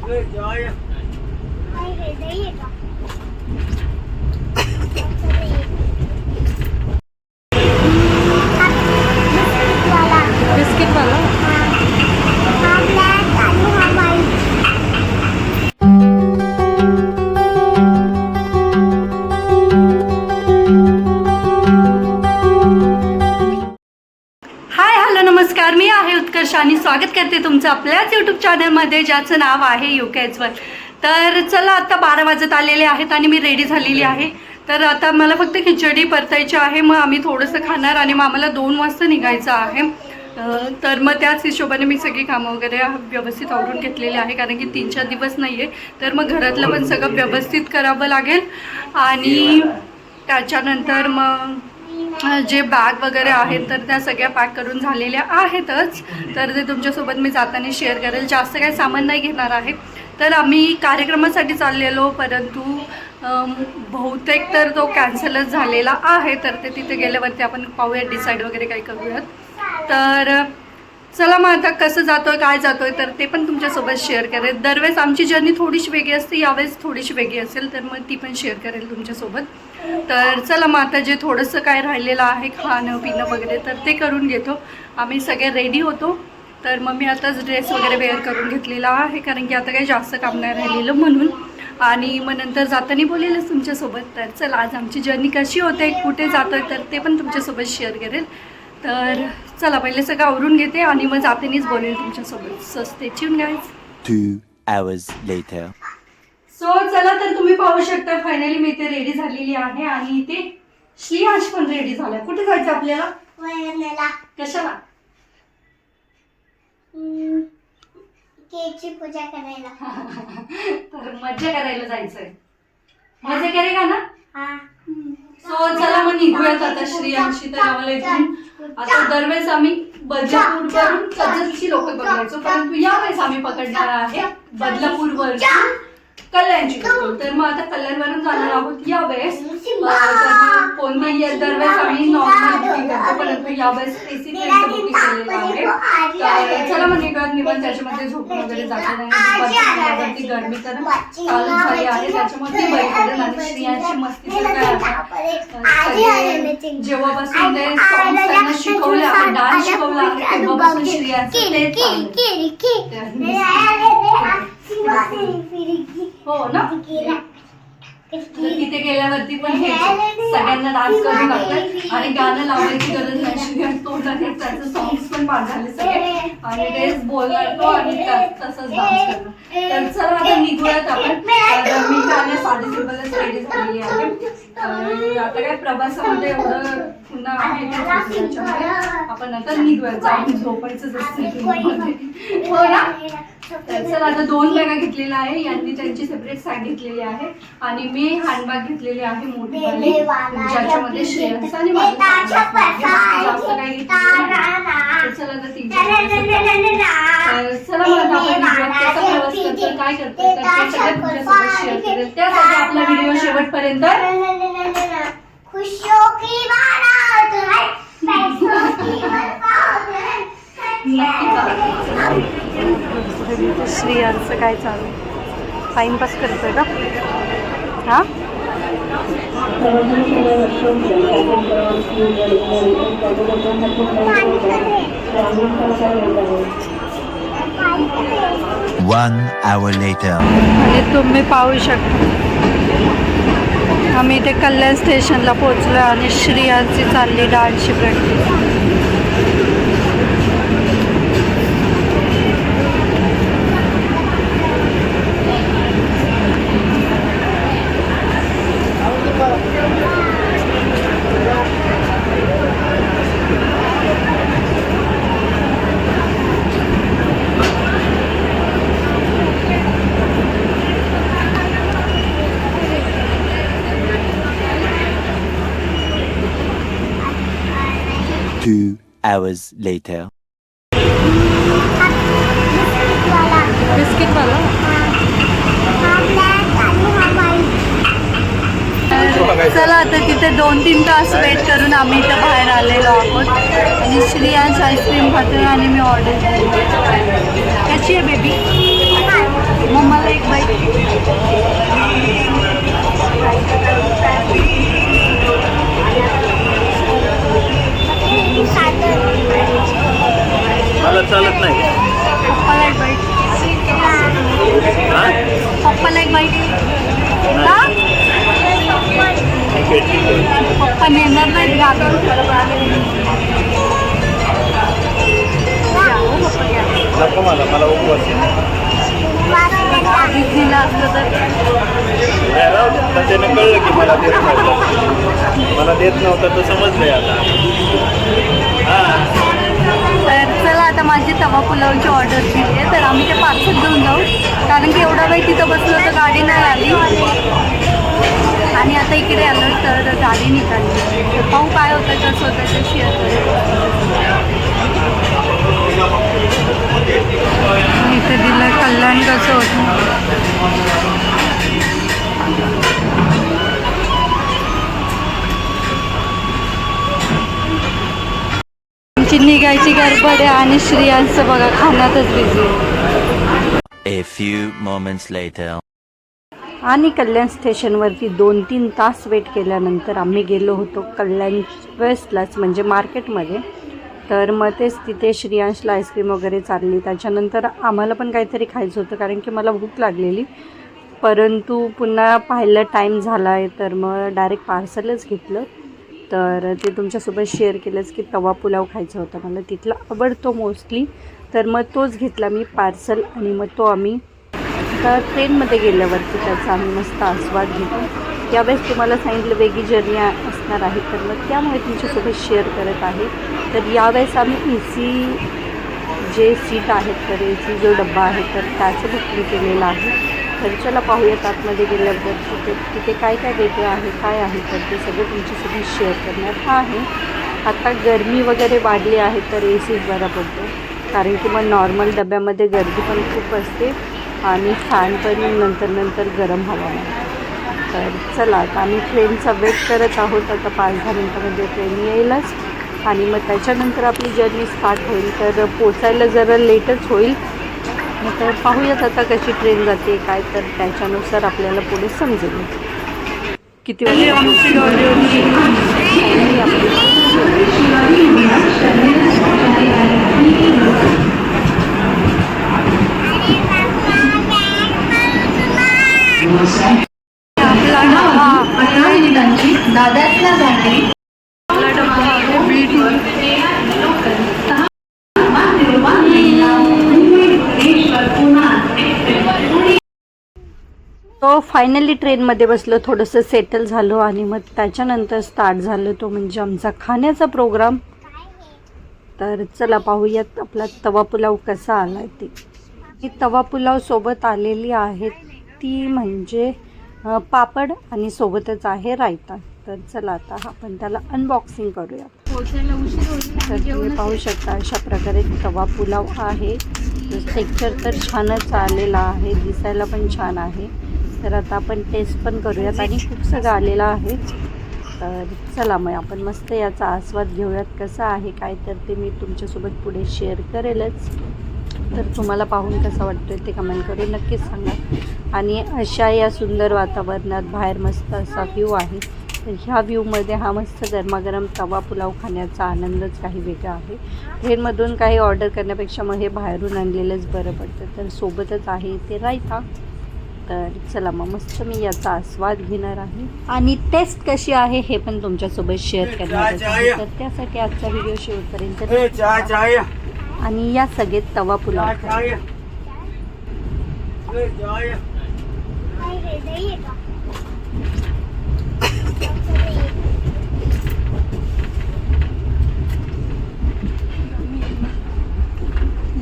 Biscuit वाला नमस्कार, मी आहे उत्कर्ष आणि स्वागत करते तुमचं आपल्याच यूट्यूब चॅनलमध्ये ज्याचं नाव आहे युकेजवर. तर चला, आता 12 वाजत आलेले आहेत आणि मी रेडी झालेली आहे. तर आता मला फक्त खिचडी परतायची आहे. मग आम्ही थोडंसं खाणार आणि मग आम्हाला 2 वाजता निघायचं आहे. तर मग त्याच हिशोबाने मी सगळी कामं वगैरे व्यवस्थित आवरून घेतलेली आहे, कारण की 3-4 दिवस नाही आहे. तर मग घरातलं पण सगळं व्यवस्थित करावं लागेल. आणि त्याच्यानंतर मग जे बॅग वगैरे आहेत तर त्या सगळ्या पॅक करून झालेल्या आहेतच. तर ते तुमच्यासोबत मी जाताना शेअर करेल. जास्त काही सामान नाही घेणार आहे. तर आम्ही कार्यक्रमासाठी चाललेलो, परंतु बहुतेक तर तो कॅन्सलच झालेला आहे. तर ते तिथे गेल्यावरती आपण पाहूयात, डिसाईड वगैरे काही करूयात. तर चला मग आता कसं जातोय, काय जातोय, तर ते पण तुमच्यासोबत शेअर करेल. दरवेळेस आमची जर्नी थोडीशी वेगळी असते, यावेळेस थोडीशी वेगळी असेल, तर मग ती पण शेअर करेल तुमच्यासोबत. तर चला मग आता जे थोडंसं काय राहिलेलं आहे खाणं पिणं वगैरे, तर ते करून घेतो. आम्ही सगळे रेडी होतो. तर मग मी आताच ड्रेस वगैरे वेअर करून घेतलेला आहे, कारण की आता काही जास्त काम नाही राहिलेलं म्हणून. आणि मग नंतर जाताना बोलेलच तुमच्यासोबत. तर चला, आज आमची जर्नी कशी होते, कुठे जातोय, तर ते पण तुमच्यासोबत शेअर करेल. तर चला, पहिले सगळं आवरून घेते आणि मग जातानीच बोलेल तुमच्यासोबत. So stay tune guys. 2 hours later. So चला, तर तुम्ही पाहू शकता फायनली मी इथे रेडी झालेली आहे. आणि इथे श्रीयांश पण रेडी झालाय. कुठे जायचं आपल्याला? कशाला? केकची पूजा करायला. तर मज्जा करायला जायचंय. मजा करेगा ना? सो चला मग निघूयात आता श्रीयांशी. तर आम्हाला इथून आता दरवेळेस आम्ही बदलापूरवरून कर्जतची लोक पकडायचो, परंतु यावेळेस आम्ही पकडणार आहे बदलापूरवरून कल्याणची लोक. तर मग आता कल्याणवरून जाणार आहोत यावेळेस. कोणत्याही दरवेळेस आम्ही नॉर्मल बुकिंग करतो, परंतु यावेळेस एसी ट्रेनचं बुकिंग केलेलं आहे. तर चला मग निघत त्याच्यामध्ये झोपून वगैरे जाते नाही. गरमी तर चालू झाली आहे, त्याच्यामध्ये बैठक आणि स्त्रियांची मस्ती जेव्हापासून ते सॉंग्स त्यांना शिकवले, आपण डान्स शिकवला आहे, तेव्हापासून स्त्रियांचं हो ना. तिथे गेल्यावरती पण हे सगळ्यांना डान्स करू लागतात आणि गाणं लावायची गरज नाही. तोंडाने त्याचं सॉंग्स पण पाठ झाले सगळे आणि तेच बोलणार तो आणि तसंच डान्स करणार. तर चला आता निघूयात आपण. मी गाणे साडी सिंपलच रेडी झालेली आहे. आता काय प्रवासामध्ये एवढं पुन्हा आहे त्याच्यामुळे आपण आता निघूयात. जाऊन झोपायचंच असतं हो ना. तर चला, आता 2 बॅगा घेतलेल्या आहे. यांनी त्यांची सेपरेट सॅक घेतलेली आहे आणि मी हँडबॅग घेतलेली आहे मोठी वाली, ज्याच्यामध्ये श्रेयांस आणि जास्त काही घेतलेलं. चला आता 3 चला मग आपण कसा प्रवास करतो, काय करतो, तर ते सगळं तुमच्यासोबत शेअर करेल. त्यासाठी आपला व्हिडिओ शेवटपर्यंत श्रेयांचं काय चालू आहे? टाइमपास करतोय का? हा, 1 hour later. आणि तुम्ही पाहू शकता आम्ही इथे कल्याण स्टेशनला पोहोचलो आणि श्रेयांची चालली डान्सची प्रॅक्टिस. hours later. बिस्किट वाला. चला, आता तिथे 2-3 तास वेट करून आम्ही इथं बाहेर आलेलो आहोत आणि श्रेयांश आईस्क्रीम खातोय आणि मी ऑर्डर केली. कशी आहे बेबी? मग मला मला उपवास आहे. आधीच दिला असतं तर नाही राहू दे. आता त्यानं कळलं की मला देत नव्हतं. मला देत नव्हतं तर समजलंय आता. हां तर चला आता माझी तवा पुलावची ऑर्डर दिली आहे, तर आम्ही ते पार्सल घेऊन जाऊ, कारण की एवढा वेळ तिथं बसलो तर गाडी नाही आली आणि आता इकडे आलो तर गाडी निघाली. तर पाहू काय होतं कसं होतं ते शेअर इथे दिलं कल्याण कसं होतं. आमची निघायची गडबड आहे आणि श्रियांचं बघा खाण्यातच busy. A few moments later. आणि कल्याण स्टेशनवरती 2-3 तास वेट केल्यानंतर आम्ही गेलो होतो कल्याण वेस्टलाच, म्हणजे मार्केटमध्ये. तर मग तेच तिथे श्रियांशला आईस्क्रीम वगैरे चालली. त्याच्यानंतर आम्हाला पण काहीतरी खायचं होतं कारण की मला भूक लागलेली, परंतु पुन्हा पाहिलं टाईम झाला आहे तर मग डायरेक्ट पार्सलच घेतलं. तर ते तुमच्यासोबत शेअर केलंच की तवा पुलाव खायचा होता मला, तिथला आवडतो मोस्टली, तर मग तोच घेतला मी पार्सल. आणि मग तो आम्ही तर ट्रेनमध्ये गेल्यावरती त्याचा आम्ही मस्त आस्वाद घेतो. यावेळेस तुम्हाला सांगितलं वेगळी जर्नी असणार आहे, तर मग त्यामुळे तुमच्यासोबत शेअर करत आहे. तर यावेळेस आम्ही AC जे सीट आहेत तर AC जो डब्बा आहे तर त्याचं बुकिंग केलेलं आहे. तर चला पाहूयात आतमध्ये गेल्यावर तिथे काय काय वेगळं आहे, काय आहे, तर ते सगळं तुमच्यासोबत शेअर करण्यात आहे. आता गरमी वगैरे वाढली आहे तर ACच बरा पडतो, कारण की मग नॉर्मल डब्यामध्ये गर्दी पण खूप असते आणि फॅन पण नंतर गरम हवा लागते. तर चला आता आम्ही ट्रेनचा वेट करत आहोत. आता 5-10 मिनटामध्ये ट्रेन येईलच आणि मग त्याच्यानंतर आपली जर्नी स्टार्ट होईल. तर पोचायला जरा लेटच होईल. मग तर पाहूयात आता कशी ट्रेन जाते काय, तर त्याच्यानुसार आपल्याला पुढे समजेल किती वाजता. आपला तो फायनली ट्रेनमध्ये बसलो, थोडंसं सेटल झालो आणि मग त्याच्यानंतर स्टार्ट झालं तो म्हणजे आमचा खाण्याचा प्रोग्राम. तर चला पाहूयात आपला तवा पुलाव कसा आला आहे ते. ही तवा पुलाव सोबत आलेली आहे ती म्हणजे पापड आणि सोबतच आहे रायता. तर चला आता आपण त्याला अनबॉक्सिंग करूया. तर तुम्ही पाहू शकता अशा प्रकारे तवा पुलाव आहे. टेक्स्चर तर छानच आलेला आहे, दिसायला पण छान आहे. तर आता आपण टेस्ट पण करूयात आणि खूप सगळं आलेलं आहे. तर चला मग आपण मस्त याचा आस्वाद घेऊयात कसा आहे काय, तर ते मी तुमच्यासोबत पुढे शेअर करेलच. तर तुम्हाला पाहून कसं वाटतं ते कमेंट करून नक्कीच सांगा. आणि अशा या सुंदर वातावरणात बाहेर मस्त असा व्ह्यू आहे. तर ह्या व्ह्यूमध्ये हा मस्त गरमागरम तवा पुलाव खाण्याचा आनंदच काही वेगळा आहे. ट्रेनमधून काही ऑर्डर करण्यापेक्षा मग हे बाहेरून आणलेलंच बरं पडतं. तर सोबतच आहे ते रायता. तर चला मग मस्त मी याचा आस्वाद घेणार आहे आणि टेस्ट कशी आहे हे पण तुमच्यासोबत शेअर करणार आहे. तर त्यासाठी आजचा व्हिडिओ शेवटपर्यंत आणि या सगळ्यात tawa pulao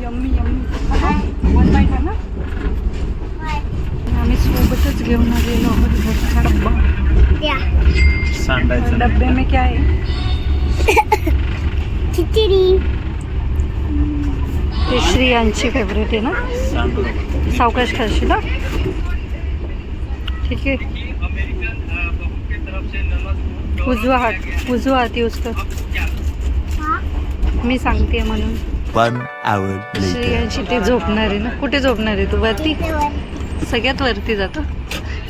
yummy yummy. One bite आहे ना. आम्ही सोबतच घेऊन आलेलो आहोत घरचा डब्बा. डब्बे में क्या है? खिचडी. ते श्रियांची फेवरेट आहे ना. सावकाश खाशी ना. ठीक आहे. उजवा हात यूज कर, मी सांगते म्हणून. 1 hour later. श्रियांशी ते झोपणार आहे ना. कुठे झोपणार आहे तू? वरती, सगळ्यात वरती जातो.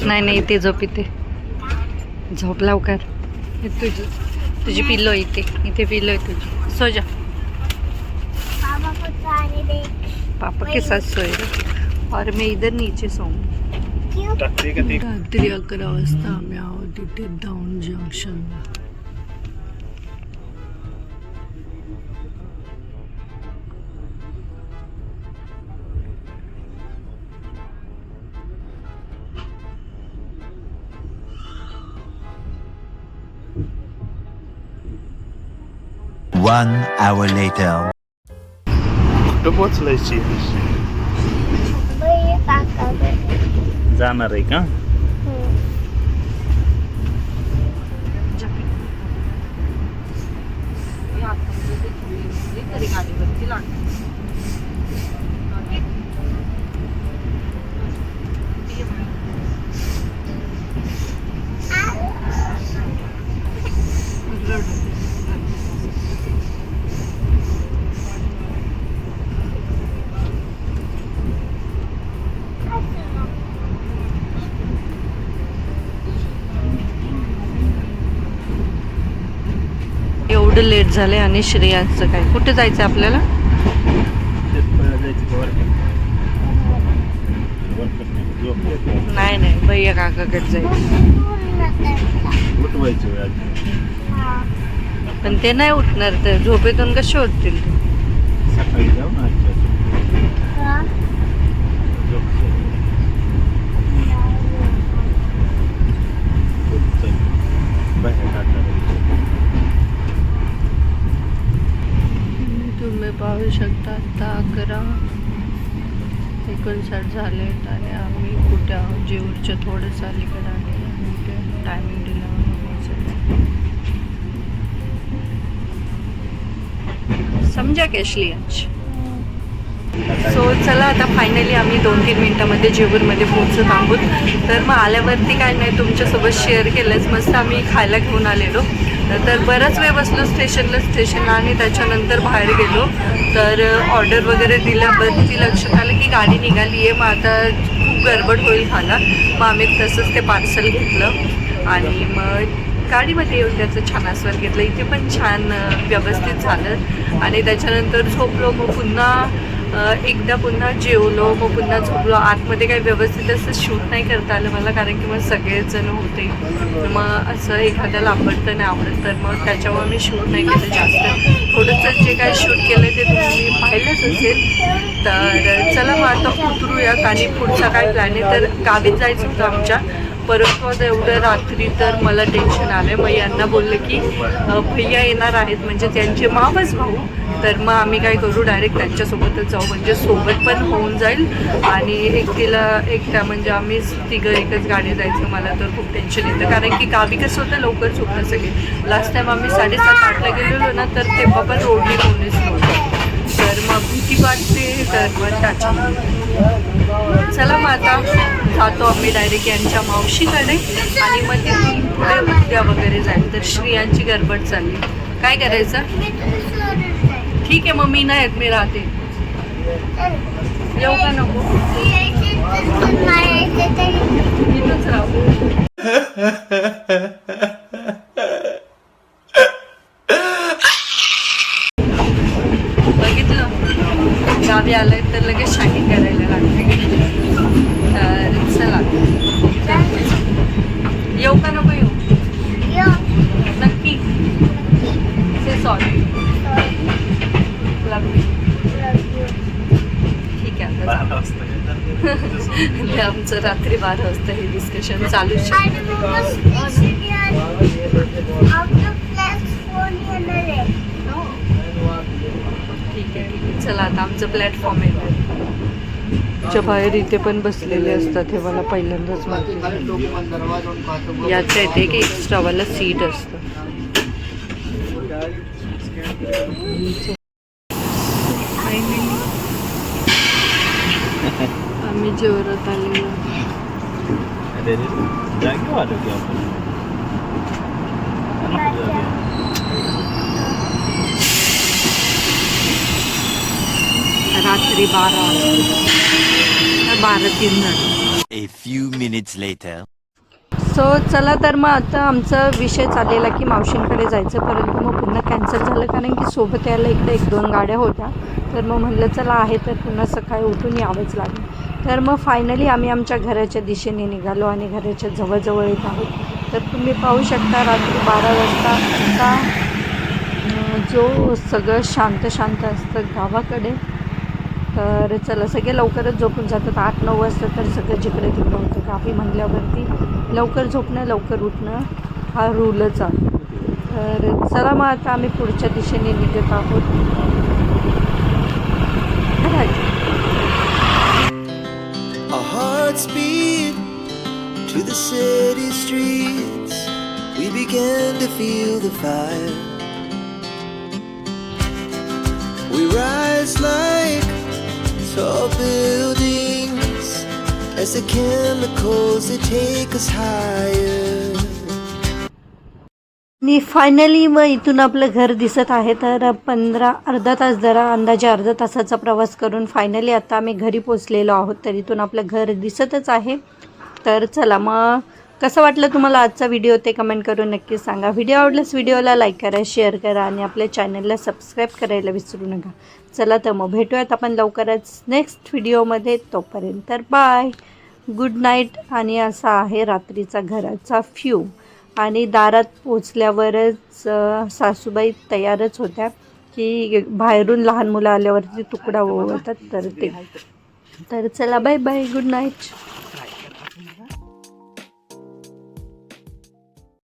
नाही इथे झोप, इथे झोप लवकर. तुझी पिल्लो इथे पिल्लो आहे तुझी. सो जा. पापा के साथ सोए और मैं इधर नीचे सोऊंगी. रात्री 11 वाजता आम्ही आहोत तिथे डाऊन जंक्शनला. 1 hour later. कुठं पोचलायची जाणार आहे का? एवढं लेट झालंय आणि श्रेयांचं काय कुठे जायचं आपल्याला? नाही नाही भैया काकाकडे जायचं. उठवायची वेळ पण ते नाही उठणार, तर झोपेतून कसे उठतील ते? सकाळी जाऊ ना तुम्ही पाहू शकता आता 11:59 झालेत आणि आम्ही कुठे आहोत? जेऊरच्या थोडंसं अलीकडे आहे आणि ते टायमिंग दिला समजा कॅशली आज. सो चला आता फायनली आम्ही 2-3 मिनिटामध्ये जेऊरमध्ये पोहोचत आहोत. तर मग आल्यावरती काय नाही तुमच्यासोबत शेअर केलंच, मस्त आम्ही खायला घेऊन आलेलो. तर बराच वेळ बसलो स्टेशनला आणि त्याच्यानंतर बाहेर गेलो. तर ऑर्डर वगैरे दिल्यावरती लक्षात आलं की गाडी निघाली आहे, मग आता खूप गडबड होईल खायला. मग आम्ही तसंच ते पार्सल घेतलं आणि मग गाडीमध्ये येऊन त्याचं छान आस्वाद घेतलं. इथे पण छान व्यवस्थित झालं आणि त्याच्यानंतर झोपलो. मग पुन्हा जेवलो, मग पुन्हा झोपलो. आतमध्ये काही व्यवस्थित असं शूट नाही करता आलं मला, कारण की मग सगळेच जण होते. मग असं एखाद्याला आवडतं नाही आवडत, तर मग त्याच्यामुळे मी शूट नाही केलं जास्त. थोडंसं जे काय शूट केलं ते तुम्ही पाहिलंच असेल. तर चला मग आता उतरूयात आणि पुढचा काय प्लॅन आहे. तर गावीत जायचं होतं आमच्या, परंतु आता एवढं रात्री तर मला टेन्शन आलं आहे. मग यांना बोललं की भैया येणार आहेत म्हणजे त्यांचे मावस भाऊ, तर मग आम्ही काय करू डायरेक्ट त्यांच्यासोबतच जाऊ, म्हणजे सोबत पण होऊन जाईल आणि एकट्या म्हणजे आम्ही तिघं एकच गाडी जायचं. मला तर खूप टेन्शन येतं, कारण की गावी कसं होतं लवकर झोपतं सगळे. लास्ट टाईम आम्ही 7:30-8ला गेलेलो ना, तर तेव्हा पण रोडनी कोणीच नव्हतं, तर मग भीती वाटते. तर मग त्याच्यामुळे चला मग आता जातो आम्ही डायरेक्ट यांच्या मावशीकडे आणि मग तिथून पुढे उद्या वगैरे जाईल. तर श्रियांची गडबड चालली, काय करायचं? ठीक आहे मग मी नाही येत, मी राहते. येऊ का नको? इथंच राहू. बघितलं गावी आलंय तर लगेच शाईनिंग करायला लागते. तर चला येऊ का नको येऊ? नक्की से सॉरी. ठीक आहे ते आमचं रात्री 12 वाजता हे डिस्कशन चालूच आहे. ठीक आहे चला आता आमचं प्लॅटफॉर्म आहे. च्या बाहेर इथे पण बसलेले असतात, हे मला पहिल्यांदाच माहिती. याच्या इथे एक एक्स्ट्रावाला सीट असतं. आम्ही जेवरात आलेलो. रात्री 12:03 झाले. A few minutes later. So चला तर मग आता आमचा विषय चाललेला की मावशींकडे जायचं, परंतु मग पुन्हा कॅन्सल झालं, कारण की सोबत यायला इकडे 1-2 गाड्या होत्या. तर मग म्हणलं चला आहे तर पुन्हा सकाळी उठून यावंच लागलं. तर मग फायनली आम्ही आमच्या घराच्या दिशेने निघालो आणि घराच्या जवळजवळ येत आहोत. तर तुम्ही पाहू शकता रात्री 12 वाजता आता जो सगळं शांत असतं गावाकडे. तर चला सगळे लवकरच झोपून जातात. 8-9 वाजता तर सगळं जिकडे तिकडं होतं. गावी म्हणल्यावरती लवकर झोपणं लवकर उठणं हा रूलच आहे. तर चला मग आता आम्ही पुढच्या दिशेने निघत आहोत. Our hearts beat to the city streets. We began to feel the fire. We rise like tall buildings as the chemicals they take us higher. आणि फायनली मग इथून आपलं घर दिसत आहे. तर अर्धा तास अंदाजे अर्धा तासाचा प्रवास करून फायनली आता आम्ही घरी पोचलेलो आहोत. तर इथून आपलं घर दिसतच आहे. तर चला मग कसं वाटलं तुम्हाला आजचा व्हिडिओ ते कमेंट करून नक्की सांगा. व्हिडिओ आवडल्यास व्हिडिओला लाईक करा, शेअर करा आणि आपल्या चॅनलला सबस्क्राईब करायला विसरू नका. चला तर मग भेटूयात आपण लवकरच नेक्स्ट व्हिडिओमध्ये. तोपर्यंत तर बाय, गुड नाईट. आणि असा आहे रात्रीचा घराचा व्ह्यू. आणि दारात पोचल्यावरच सासूबाई तयारच होत्या की बाहेरून लहान मुलं आल्यावरती तुकडा ओवळतात तर ते. तर चला बाय बाय, गुड नाईट.